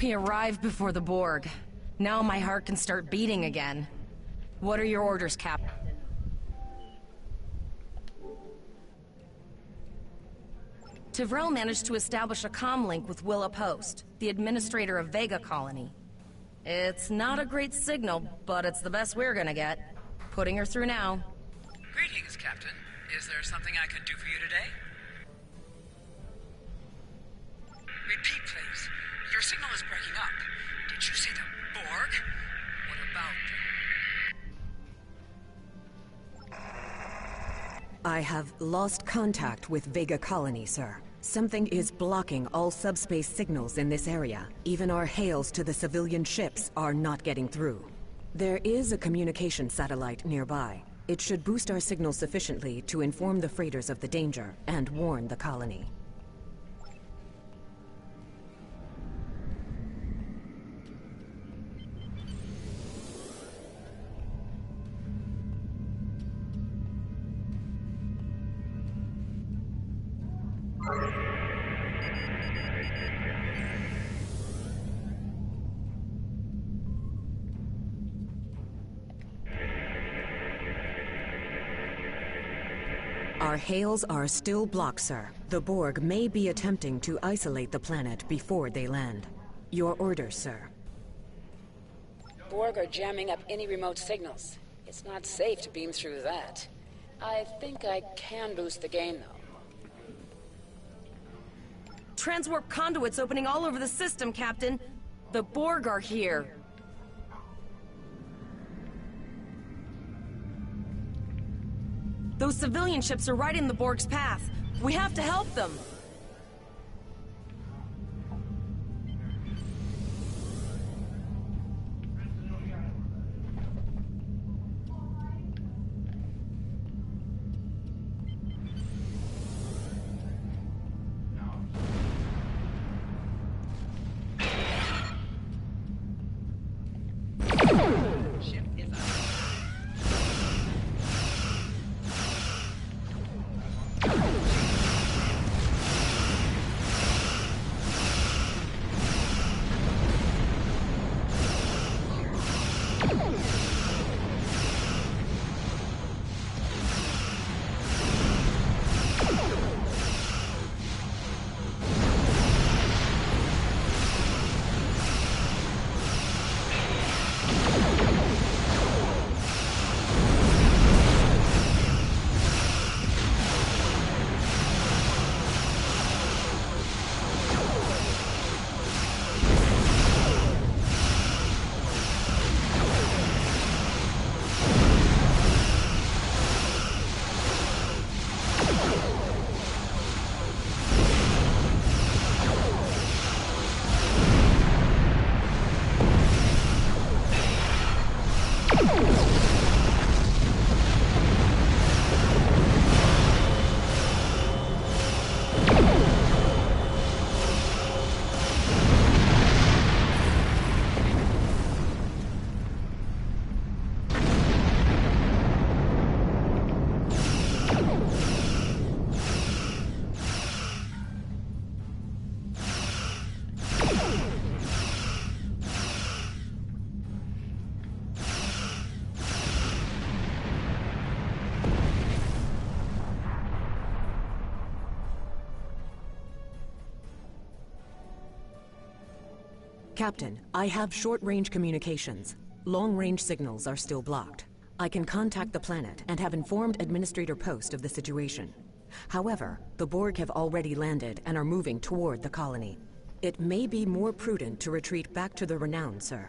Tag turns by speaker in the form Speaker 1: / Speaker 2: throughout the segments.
Speaker 1: We arrived before the Borg. Now my heart can start beating again. What are your orders, Captain? Tivrel managed to establish a comm link with Willa Post, the administrator of Vega Colony. It's not a great signal, but it's the best we're gonna get. Putting her through now.
Speaker 2: Greetings, Captain. Is there something I can do for you today? Repeat, please. Your signal is breaking up. Did you say the Borg? What about...
Speaker 3: I have lost contact with Vega Colony, sir. Something is blocking all subspace signals in this area. Even our hails to the civilian ships are not getting through. There is a communication satellite nearby. It should boost our signal sufficiently to inform the freighters of the danger and warn the colony. Our hails are still blocked, sir. The Borg may be attempting to isolate the planet before they land. Your orders, sir.
Speaker 4: Borg are jamming up any remote signals. It's not safe to beam through that. I think I can boost the gain, though.
Speaker 1: Transwarp conduits opening all over the system, Captain. The Borg are here. Those civilian ships are right in the Borg's path. We have to help them.
Speaker 3: Captain, I have short-range communications. Long-range signals are still blocked. I can contact the planet and have informed Administrator Post of the situation. However, the Borg have already landed and are moving toward the colony. It may be more prudent to retreat back to the Renown, sir.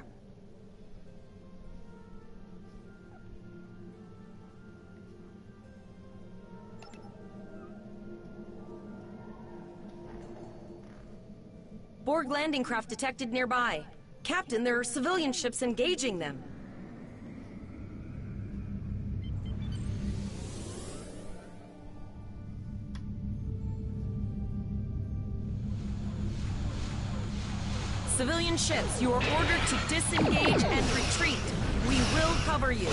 Speaker 1: Borg landing craft detected nearby. Captain, there are civilian ships engaging them. Civilian ships, you are ordered to disengage and retreat. We will cover you.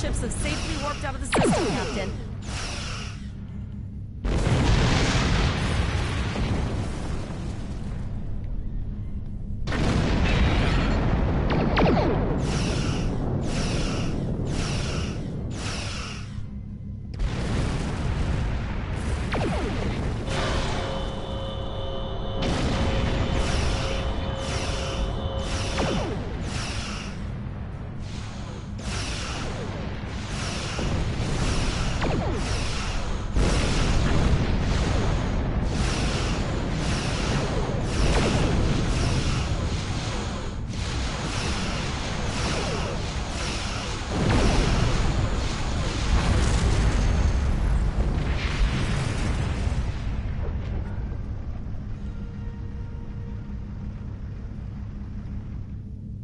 Speaker 1: ships have safely warped out of the system, Captain.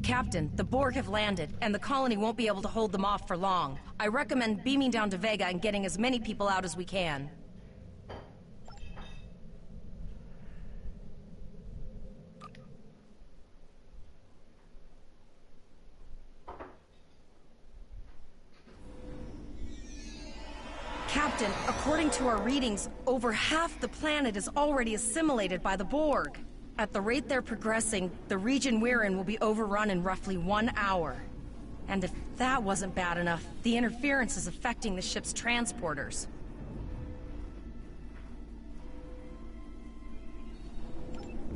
Speaker 1: Captain, the Borg have landed, and the colony won't be able to hold them off for long. I recommend beaming down to Vega and getting as many people out as we can. Captain, according to our readings, over half the planet is already assimilated by the Borg. At the rate they're progressing, the region we're in will be overrun in roughly 1 hour. And if that wasn't bad enough, the interference is affecting the ship's transporters.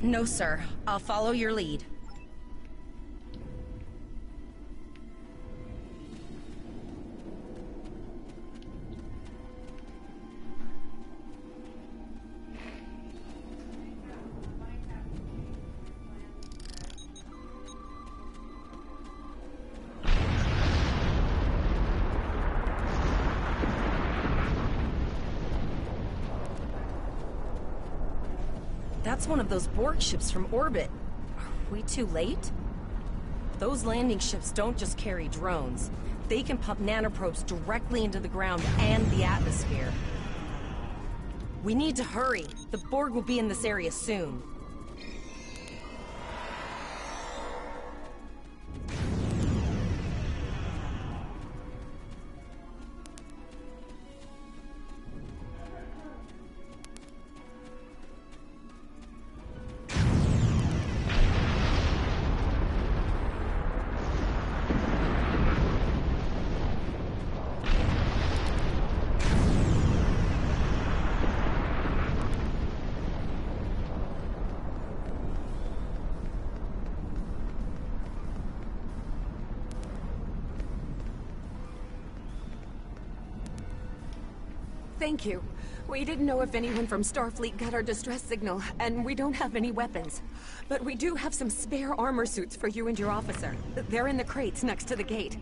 Speaker 1: No, sir. I'll follow your lead. That's one of those Borg ships from orbit. Are we too late? Those landing ships don't just carry drones. They can pump nanoprobes directly into the ground and the atmosphere. We need to hurry. The Borg will be in this area soon.
Speaker 3: Thank you. We didn't know if anyone from Starfleet got our distress signal, and we don't have any weapons. But we do have some spare armor suits for you and your officer. They're in the crates next to the gate.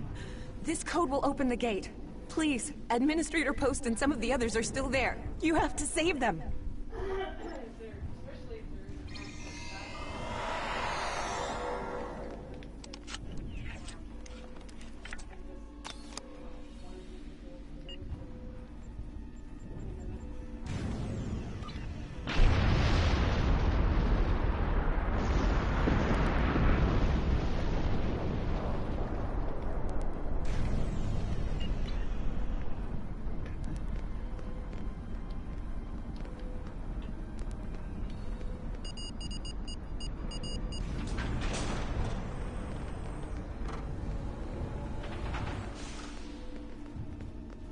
Speaker 3: This code will open the gate. Please, Administrator Post and some of the others are still there. You have to save them.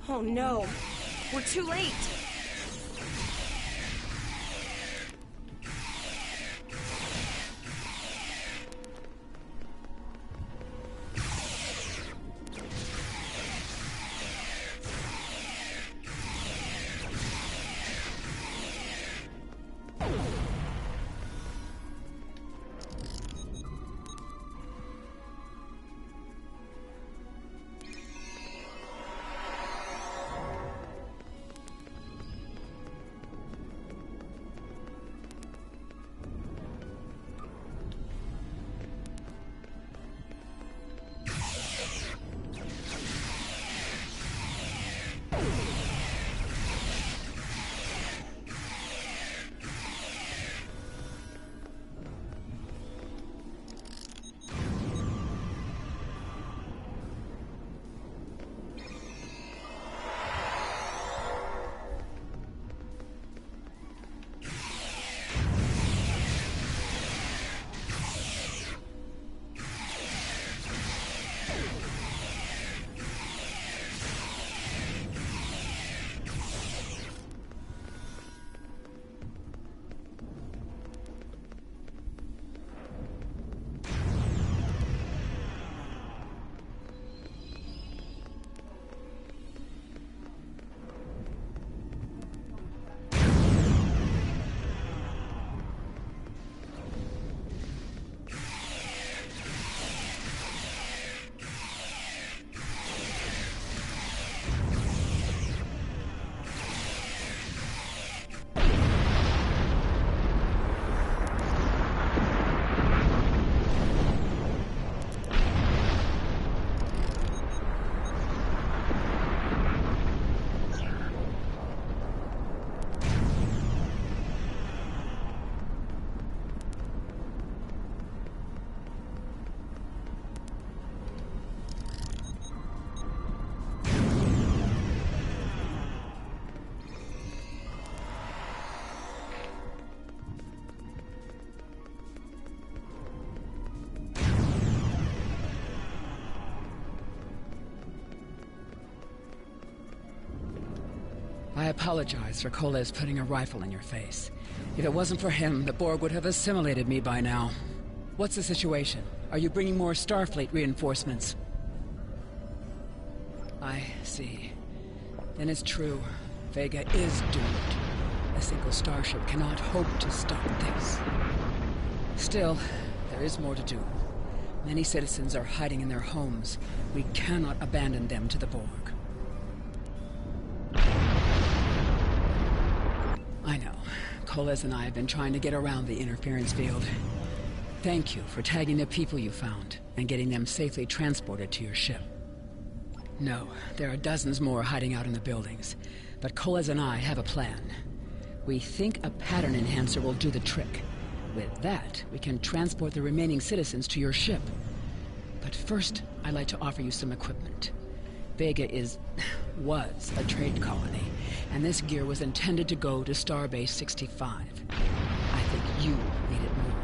Speaker 1: Oh no, we're too late.
Speaker 2: I apologize for Koles putting a rifle in your face. If it wasn't for him, the Borg would have assimilated me by now. What's the situation? Are you bringing more Starfleet reinforcements? I see. Then it's true. Vega is doomed. A single starship cannot hope to stop this. Still, there is more to do. Many citizens are hiding in their homes. We cannot abandon them to the Borg. I know. Koles and I have been trying to get around the interference field. Thank you for tagging the people you found and getting them safely transported to your ship. No, there are dozens more hiding out in the buildings, but Koles and I have a plan. We think a pattern enhancer will do the trick. With that, we can transport the remaining citizens to your ship. But first, I'd like to offer you some equipment. Vega was a trade colony, and this gear was intended to go to Starbase 65. I think you need it more.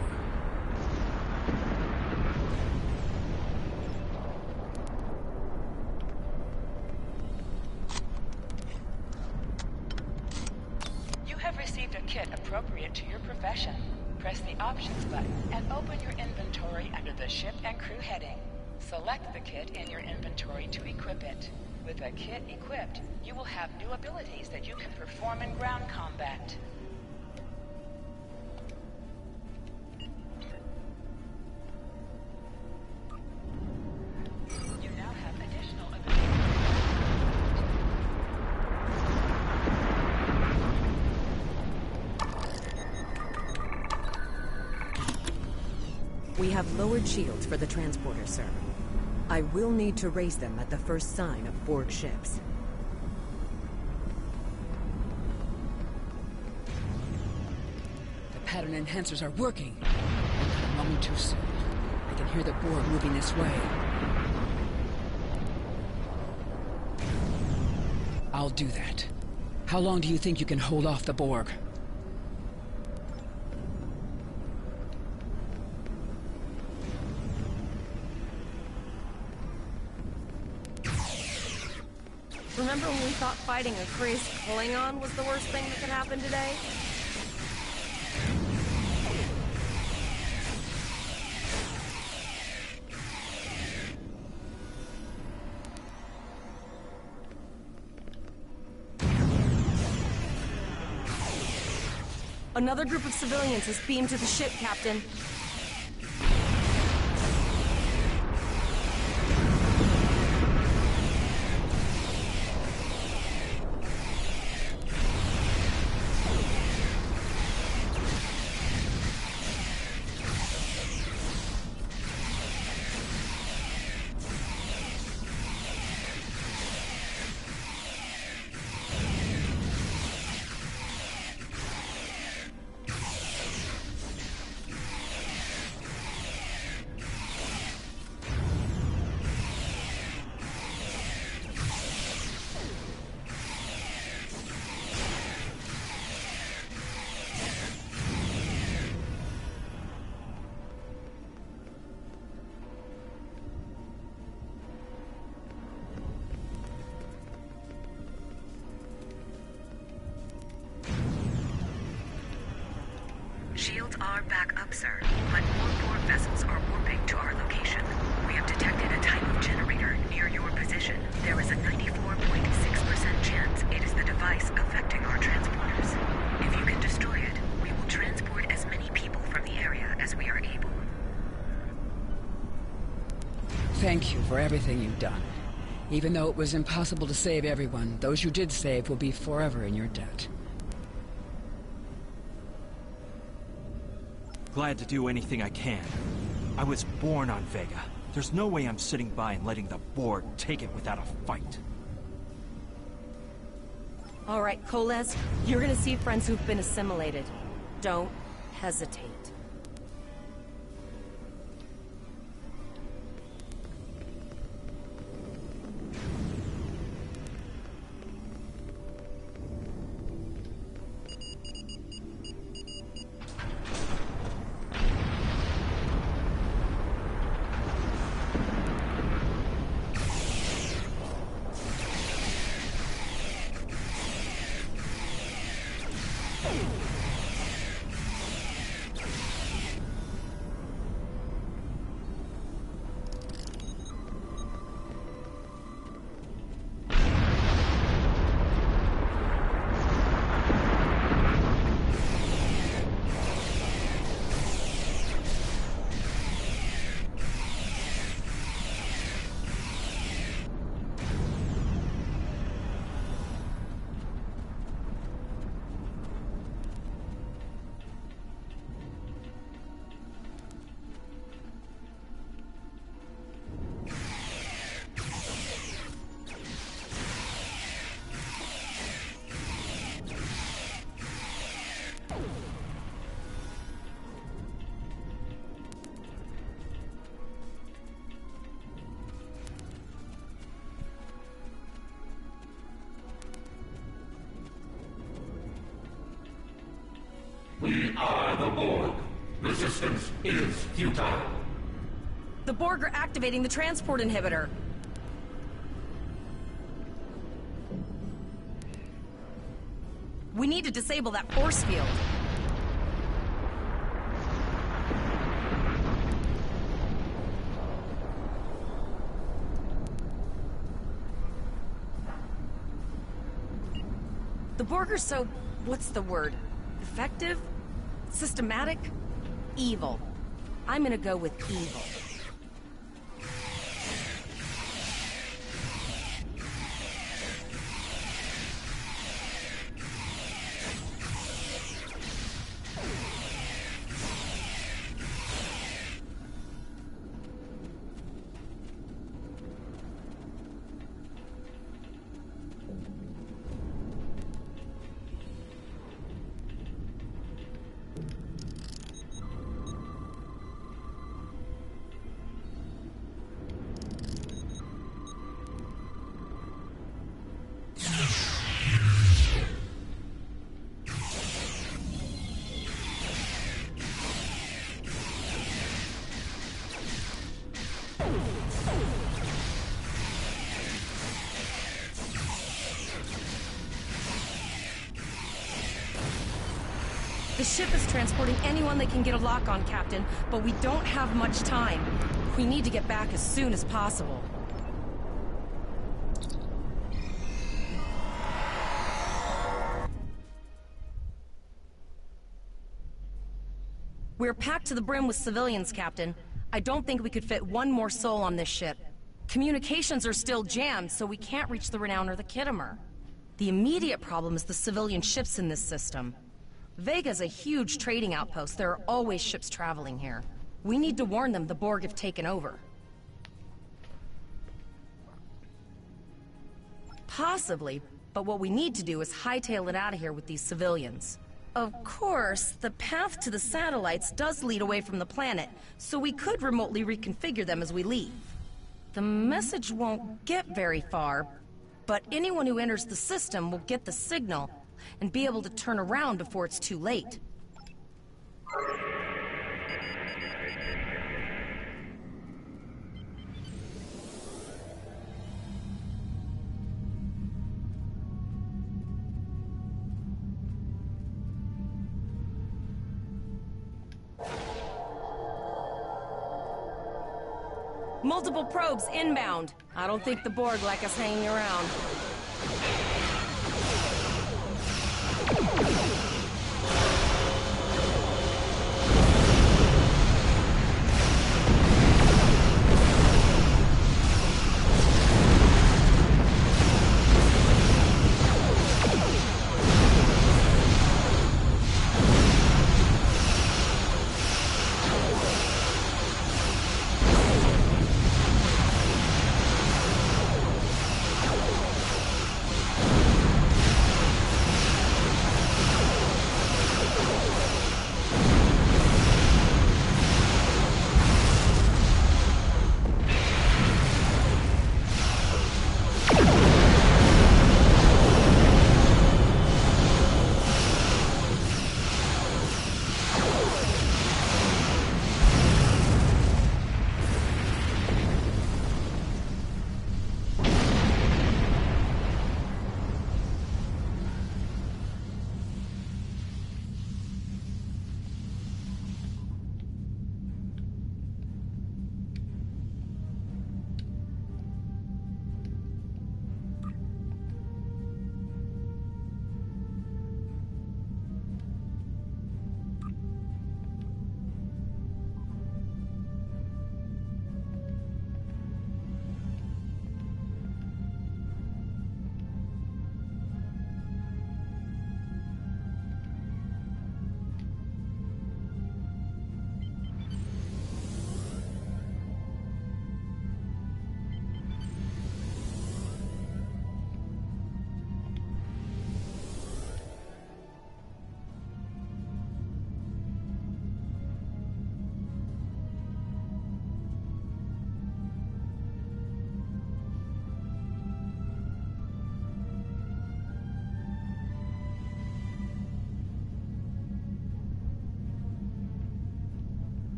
Speaker 5: You have received a kit appropriate to your profession. Press the Options button and open your inventory under the Ship and Crew heading. Select the kit in your inventory to equip it. With a kit equipped, you will have new abilities that you can perform in ground combat. You now have additional abilities.
Speaker 3: We have lowered shields for the transporter, sir. I will need to raise them at the first sign of Borg ships.
Speaker 2: The pattern enhancers are working. Not a moment too soon. I can hear the Borg moving this way. I'll do that. How long do you think you can hold off the Borg?
Speaker 1: Remember when we thought fighting a crazed Klingon was the worst thing that could happen today? Another group of civilians has beamed to the ship, Captain.
Speaker 6: Shields are back up, sir, but more Borg vessels are warping to our location. We have detected a type of generator near your position. There is a 94.6% chance it is the device affecting our transporters. If you can destroy it, we will transport as many people from the area as we are able.
Speaker 2: Thank you for everything you've done. Even though it was impossible to save everyone, those you did save will be forever in your debt.
Speaker 7: Glad to do anything I can. I was born on Vega. There's no way I'm sitting by and letting the Borg take it without a fight.
Speaker 1: All right, Koles, you're gonna see friends who've been assimilated. Don't hesitate.
Speaker 8: the Borg. Resistance is futile.
Speaker 1: The Borg are activating the transport inhibitor. We need to disable that force field. The Borg are so... what's the word? Effective? Systematic? Evil. I'm gonna go with evil. The ship is transporting anyone they can get a lock on, Captain, but we don't have much time. We need to get back as soon as possible. We're packed to the brim with civilians, Captain. I don't think we could fit one more soul on this ship. Communications are still jammed, so we can't reach the Renown or the Kittimer. The immediate problem is the civilian ships in this system. Vega's a huge trading outpost. There are always ships traveling here. We need to warn them the Borg have taken over. Possibly, but what we need to do is hightail it out of here with these civilians. Of course, the path to the satellites does lead away from the planet, so we could remotely reconfigure them as we leave. The message won't get very far, but anyone who enters the system will get the signal and be able to turn around before it's too late. Multiple probes inbound. I don't think the Borg like us hanging around.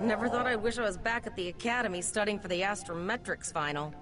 Speaker 1: Never thought I'd wish I was back at the academy studying for the astrometrics final.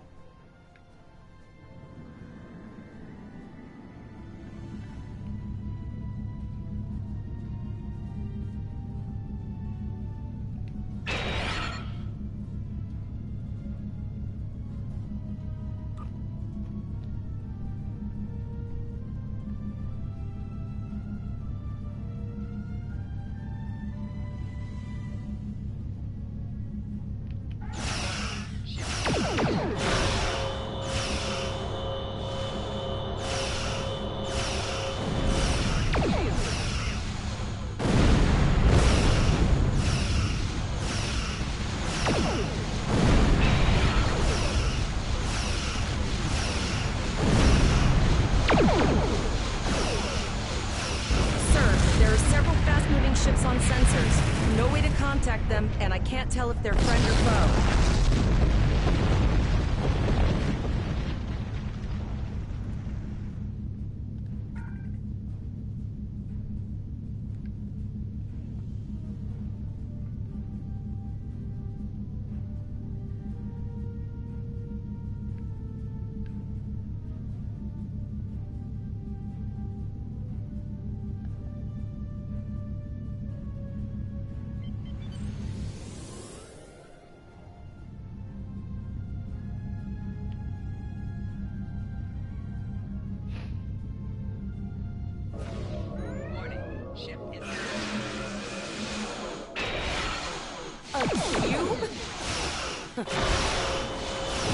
Speaker 1: Ships on sensors. No way to contact them, and I can't tell if they're friend or foe. A cube?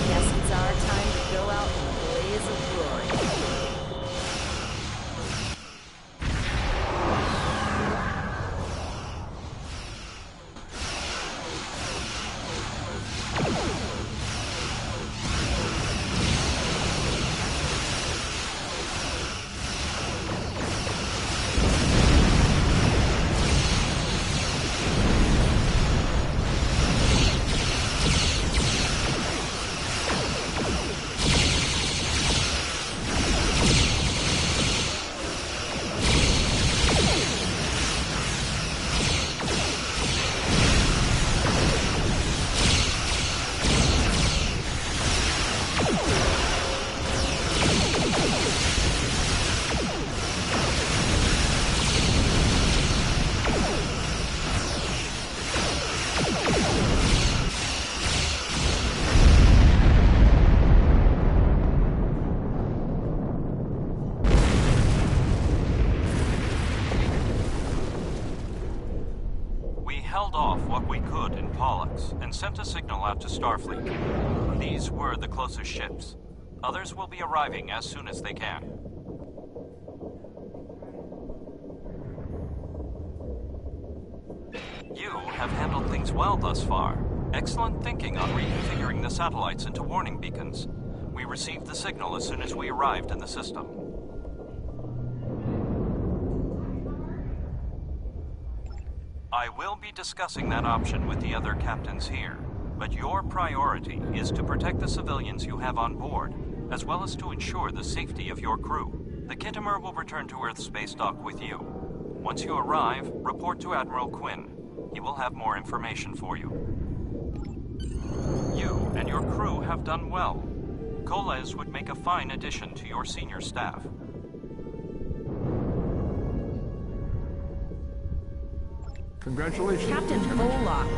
Speaker 1: Guess it's our time to go out in a blaze of glory.
Speaker 7: And sent a signal out to Starfleet. These were the closest ships. Others will be arriving as soon as they can. You have handled things well thus far. Excellent thinking on reconfiguring the satellites into warning beacons. We received the signal as soon as we arrived in the system. I will be discussing that option with the other captains here, but your priority is to protect the civilians you have on board, as well as to ensure the safety of your crew. The Kittimer will return to Earth's space dock with you. Once you arrive, report to Admiral Quinn. He will have more information for you. You and your crew have done well. Koles would make a fine addition to your senior staff.
Speaker 9: Congratulations.
Speaker 1: Captain Bullock.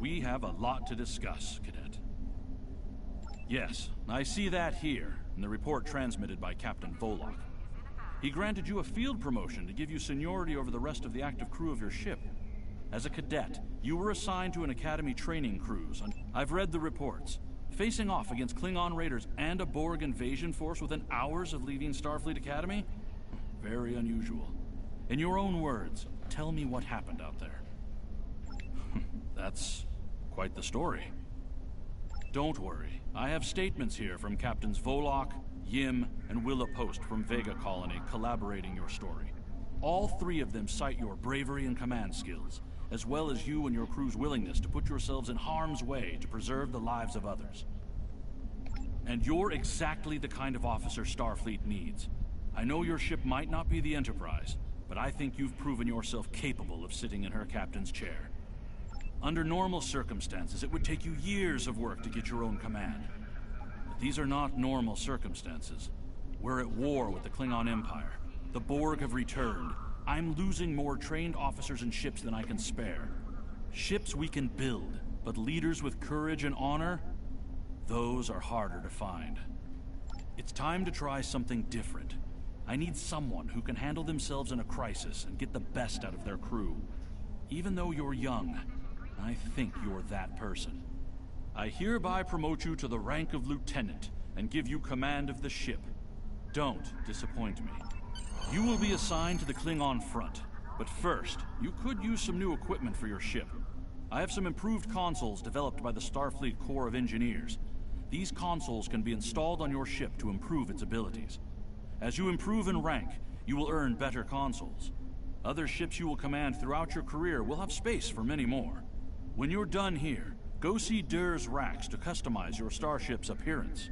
Speaker 10: We have a lot to discuss, Cadet. Yes, I see that here, in the report transmitted by Captain Volok. He granted you a field promotion to give you seniority over the rest of the active crew of your ship. As a cadet, you were assigned to an Academy training cruise, and I've read the reports. Facing off against Klingon raiders and a Borg invasion force within hours of leaving Starfleet Academy? Very unusual. In your own words, tell me what happened out there. That's quite the story. Don't worry. I have statements here from Captains Volok, Yim, and Willa Post from Vega Colony collaborating your story. All three of them cite your bravery and command skills, as well as you and your crew's willingness to put yourselves in harm's way to preserve the lives of others. And you're exactly the kind of officer Starfleet needs. I know your ship might not be the Enterprise, but I think you've proven yourself capable of sitting in her captain's chair. Under normal circumstances, it would take you years of work to get your own command. But these are not normal circumstances. We're at war with the Klingon Empire. The Borg have returned. I'm losing more trained officers and ships than I can spare. Ships we can build, but leaders with courage and honor? Those are harder to find. It's time to try something different. I need someone who can handle themselves in a crisis and get the best out of their crew. Even though you're young, I think you're that person. I hereby promote you to the rank of lieutenant and give you command of the ship. Don't disappoint me. You will be assigned to the Klingon front, but first, you could use some new equipment for your ship. I have some improved consoles developed by the Starfleet Corps of Engineers. These consoles can be installed on your ship to improve its abilities. As you improve in rank, you will earn better consoles. Other ships you will command throughout your career will have space for many more. When you're done here, go see Dur's racks to customize your starship's appearance.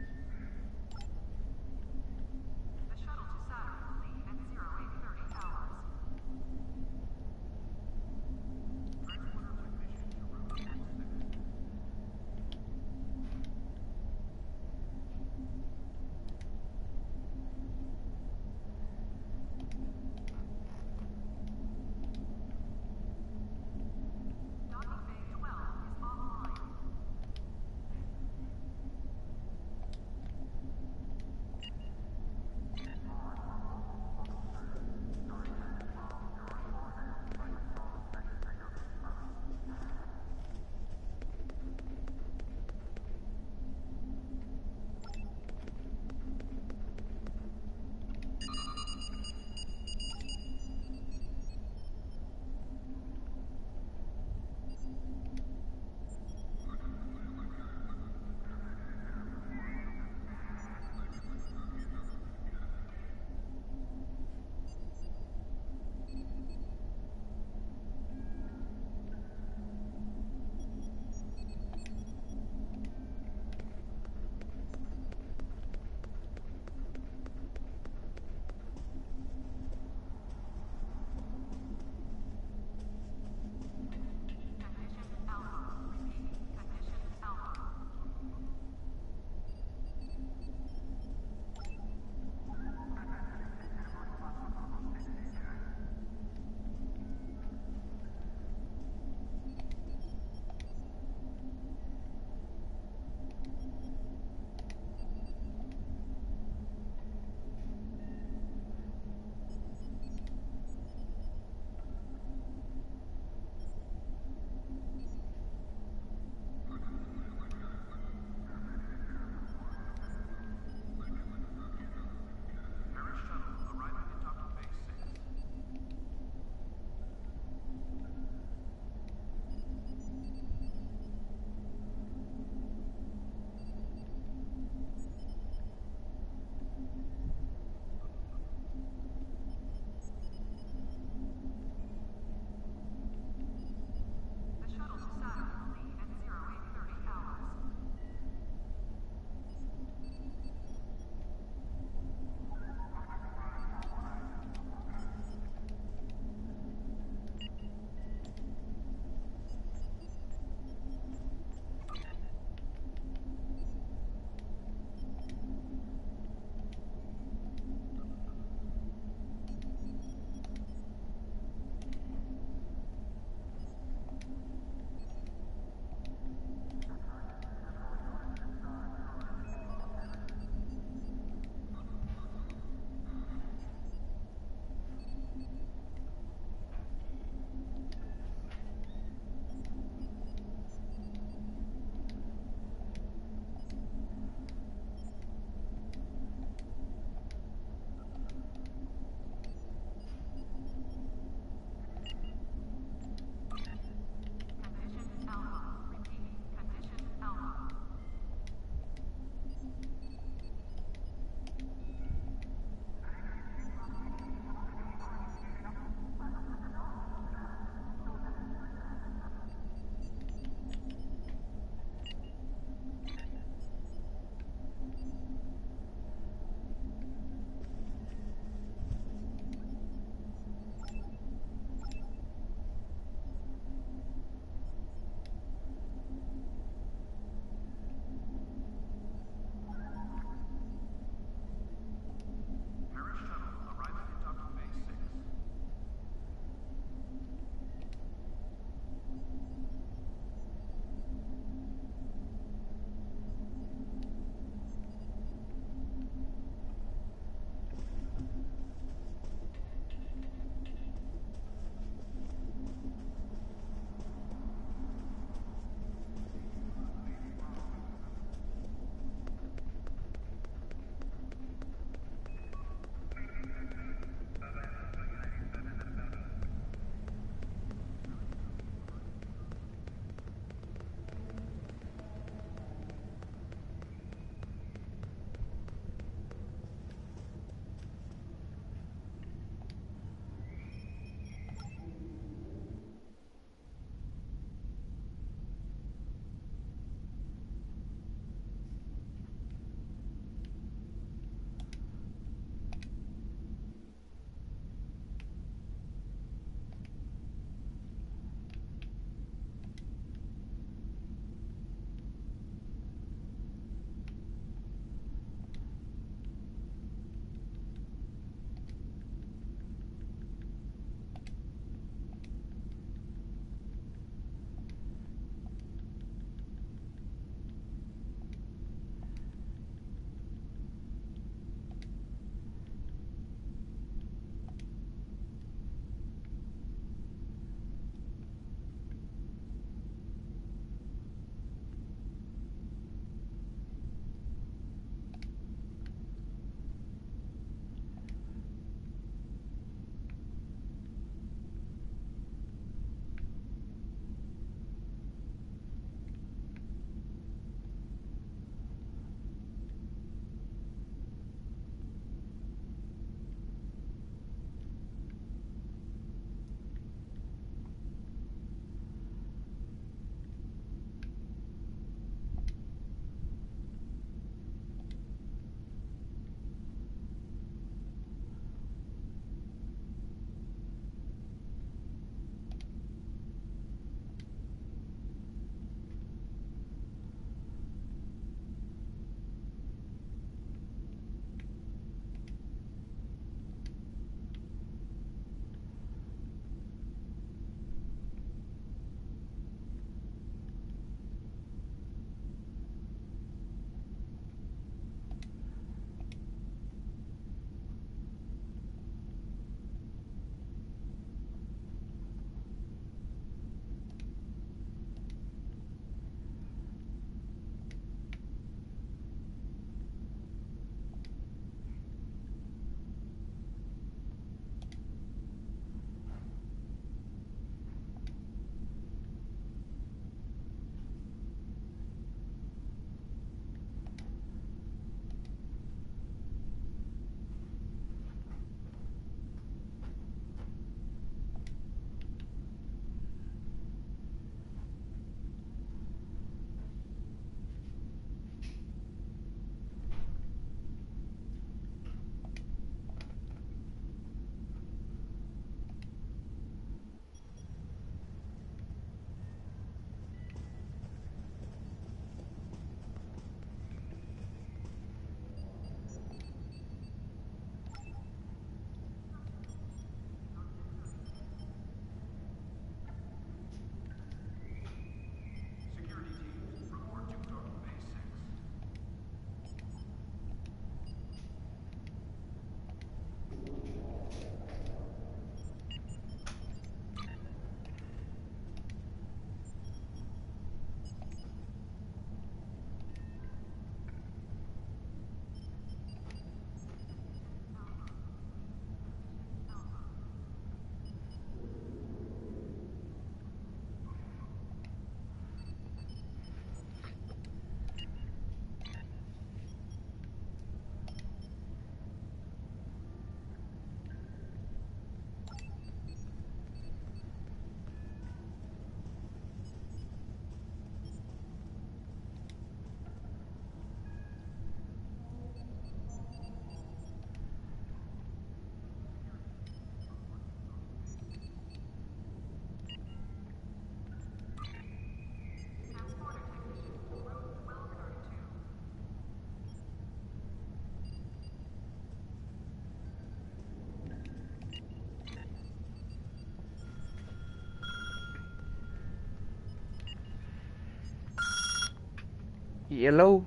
Speaker 11: Hello?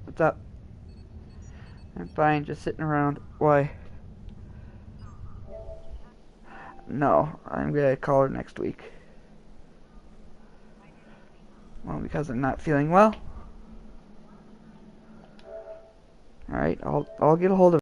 Speaker 11: What's up? I'm fine, just sitting around. Why? No, I'm gonna call her next week. Well, because I'm not feeling well. Alright, I'll get a hold of